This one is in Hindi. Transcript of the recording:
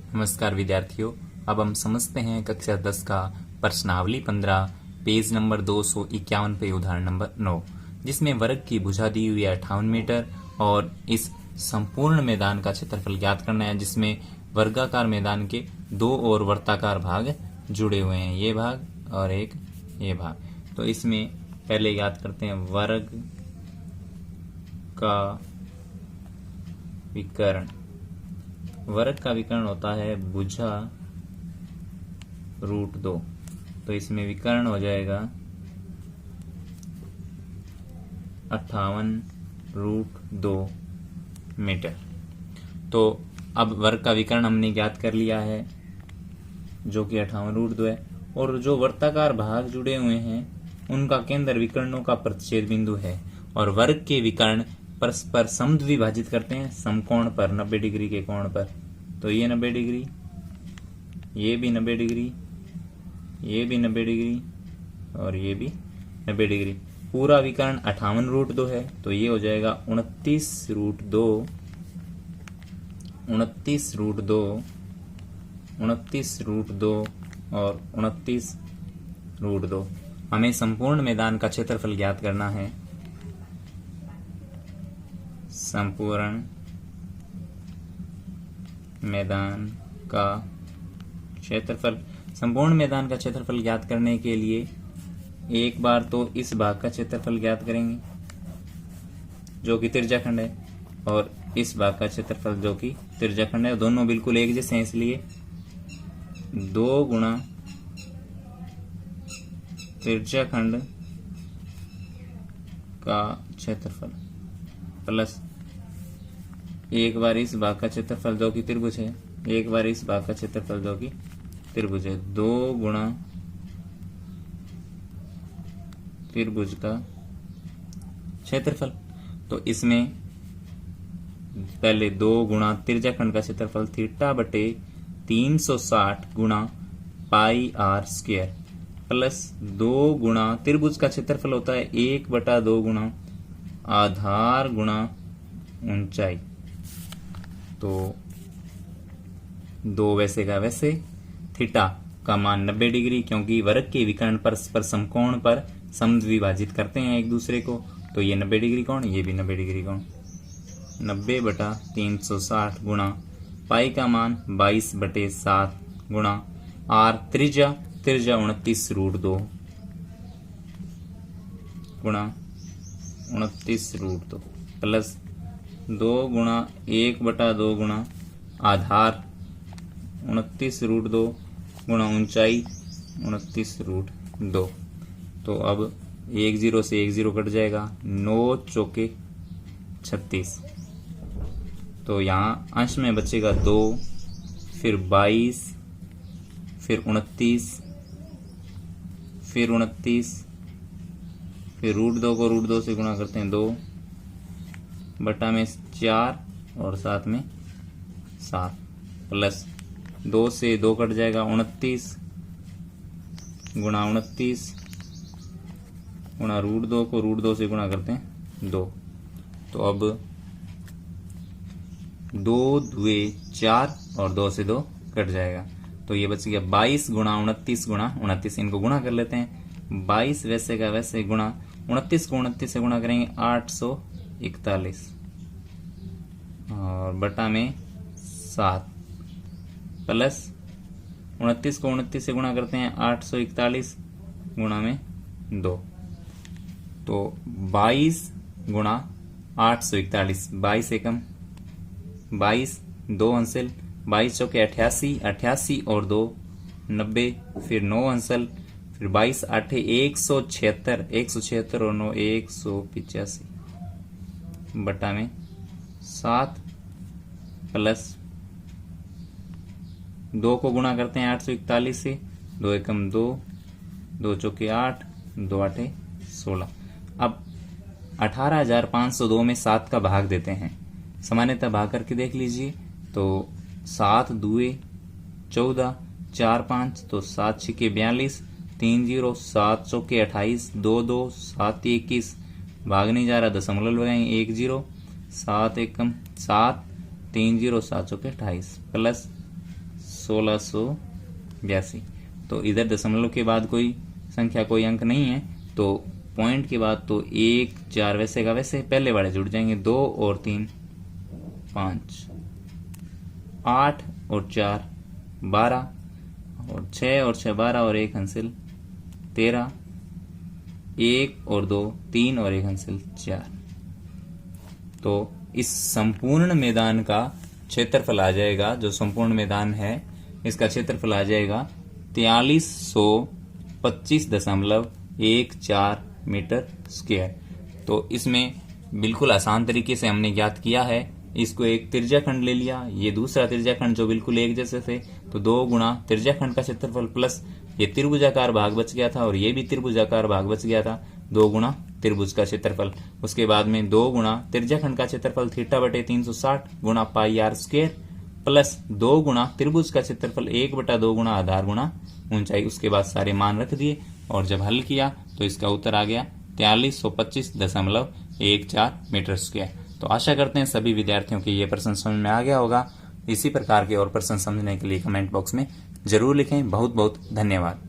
नमस्कार विद्यार्थियों। अब हम समझते हैं कक्षा 10 का प्रश्नावली 15 पेज नंबर 251 पे उदाहरण नंबर 9, जिसमें वर्ग की भुजा दी हुई है 58 मीटर और इस संपूर्ण मैदान का क्षेत्रफल ज्ञात करना है, जिसमें वर्गाकार मैदान के दो और वृत्ताकार भाग जुड़े हुए हैं, ये भाग और एक ये भाग। तो इसमें पहले याद करते हैं वर्ग का विकर्ण। वर्ग का विकर्ण होता है भुजा √2, तो इसमें विकर्ण हो जाएगा 58√2 मीटर। तो अब वर्ग का विकर्ण हमने ज्ञात कर लिया है जो कि 58√2 है, और जो वर्ताकार भाग जुड़े हुए हैं उनका केंद्र विकर्णों का प्रतिच्छेद बिंदु है, और वर्ग के विकर्ण परस्पर समद्विभाजित करते हैं समकोण पर 90 डिग्री के कोण पर। तो ये 90 डिग्री, ये भी 90 डिग्री, ये भी 90 डिग्री और ये भी 90 डिग्री। पूरा विकर्ण 58√2 है, तो ये हो जाएगा 29√2 और 29√2। हमें संपूर्ण मैदान का क्षेत्रफल ज्ञात करना है। संपूर्ण मैदान का क्षेत्रफल, संपूर्ण मैदान का क्षेत्रफल ज्ञात करने के लिए एक बार तो इस भाग का क्षेत्रफल ज्ञात करेंगे जो कि त्रिज्याखंड है, और इस भाग का क्षेत्रफल जो कि त्रिज्याखंड है। दोनों बिल्कुल एक जैसे हैं, इसलिए 2 गुणा त्रिज्याखंड का क्षेत्रफल प्लस एक बार इस भाग का क्षेत्रफल जो कि त्रिभुज है, एक बार इस भाग का क्षेत्रफल जो कि त्रिभुज है, 2 गुणा त्रिभुज का क्षेत्रफल। तो इसमें पहले 2 गुणा त्रिज्याखंड का क्षेत्रफल θ/360 गुणा πr² प्लस 2 गुणा त्रिभुज का क्षेत्रफल होता है 1/2 गुणा आधार गुणा ऊंचाई। तो 2 वैसे का वैसे, थीटा का मान 90 डिग्री, क्योंकि वर्ग के विकर्ण परस्पर समकोण पर समद्विभाजित करते हैं एक दूसरे को। तो ये 90 डिग्री कोण, ये भी 90 डिग्री कोण। 90/360 गुणा पाई का मान 22/7 गुणा आर त्रिज्या 29√2 गुणा 29√2 प्लस 2 गुणा 1/2 गुणा आधार 29√2 गुणा ऊंचाई 29√2। तो अब 1 0 से 1 0 कट जाएगा, 9 चौके 36। तो यहाँ अंश में बचेगा 2, फिर 22, फिर 29, फिर 29, फिर √2 को √2 से गुणा करते हैं 2 बटा में 4 और साथ में 7 प्लस 2 से 2 कट जाएगा, 29 गुणा 29 गुणा √2 को √2 से गुणा करते हैं 2। तो अब 2 2 4 और 2 से 2 कट जाएगा, तो ये बच गया 22 गुणा 29 गुणा 29। इनको गुणा कर लेते हैं, 22 वैसे का वैसे गुणा 29 को 29 से गुणा करेंगे 841 और बटा में 7 प्लस 29 को 29 से गुणा करते हैं 841 गुणा में 2। तो 22 गुणा 841, 22 एकम 22, 2 अंसल, 22 चौके 88, 88 और 2 90, फिर 9 अंसल, फिर 22 8 176, 176 और 9 185 बटा में 7 प्लस 2 को गुणा करते हैं 841 से, 2 एकम 2, 2 चौके 8, 2 8 16। अब 18,502 में 7 का भाग देते हैं, सामान्यतः भाग करके देख लीजिए। तो 7 2 14, 4 5, तो 7 6 42, 3 0, 7 चौके 28, 2 2, 7 21, भाग नहीं जा रहा, दशमलव लगाएंगे 1 0, 7 एकम 7, 3 0, 7 चौके 28 प्लस 1682। तो इधर दशमलव के बाद कोई संख्या, कोई अंक नहीं है, तो पॉइंट के बाद तो 1 4 वैसे का वैसे पहले वाले जुड़ जाएंगे। 2 और 3 5, 8 और 4 12, और 6 और 6 12 और 1 हंसिल 13, 1 और 2 3 और 1 हंसिल 4। तो इस संपूर्ण मैदान का क्षेत्रफल आ जाएगा, जो संपूर्ण मैदान है इसका क्षेत्रफल आ जाएगा 4325.14 मीटर स्क्वायर। तो इसमें बिल्कुल आसान तरीके से हमने ज्ञात किया है। इसको एक त्रिज्याखंड ले लिया, ये दूसरा त्रिज्याखंड जो बिल्कुल एक जैसे थे, तो 2 गुणा त्रिज्याखंड का क्षेत्रफल प्लस ये त्रिभुजाकार भाग बच गया था और ये भी त्रिभुजाकार भाग बच गया था, 2 गुणा त्रिभुज का क्षेत्रफल। उसके बाद में 2 गुणा त्रिज्याखंड का क्षेत्रफल θ/360 गुणा पाई r स्क्वायर प्लस 2 गुणा त्रिभुज का क्षेत्रफल 1/2 गुणा आधार गुणा ऊंचाई। उसके बाद सारे मान रख दिए और जब हल किया तो इसका उत्तर आ गया 4325.14 मीटर स्क्वायर। तो आशा करते हैं सभी विद्यार्थियों के ये प्रश्न समझ में आ गया होगा। इसी प्रकार के और प्रश्न समझने के लिए कमेंट बॉक्स में जरूर लिखें। बहुत बहुत धन्यवाद।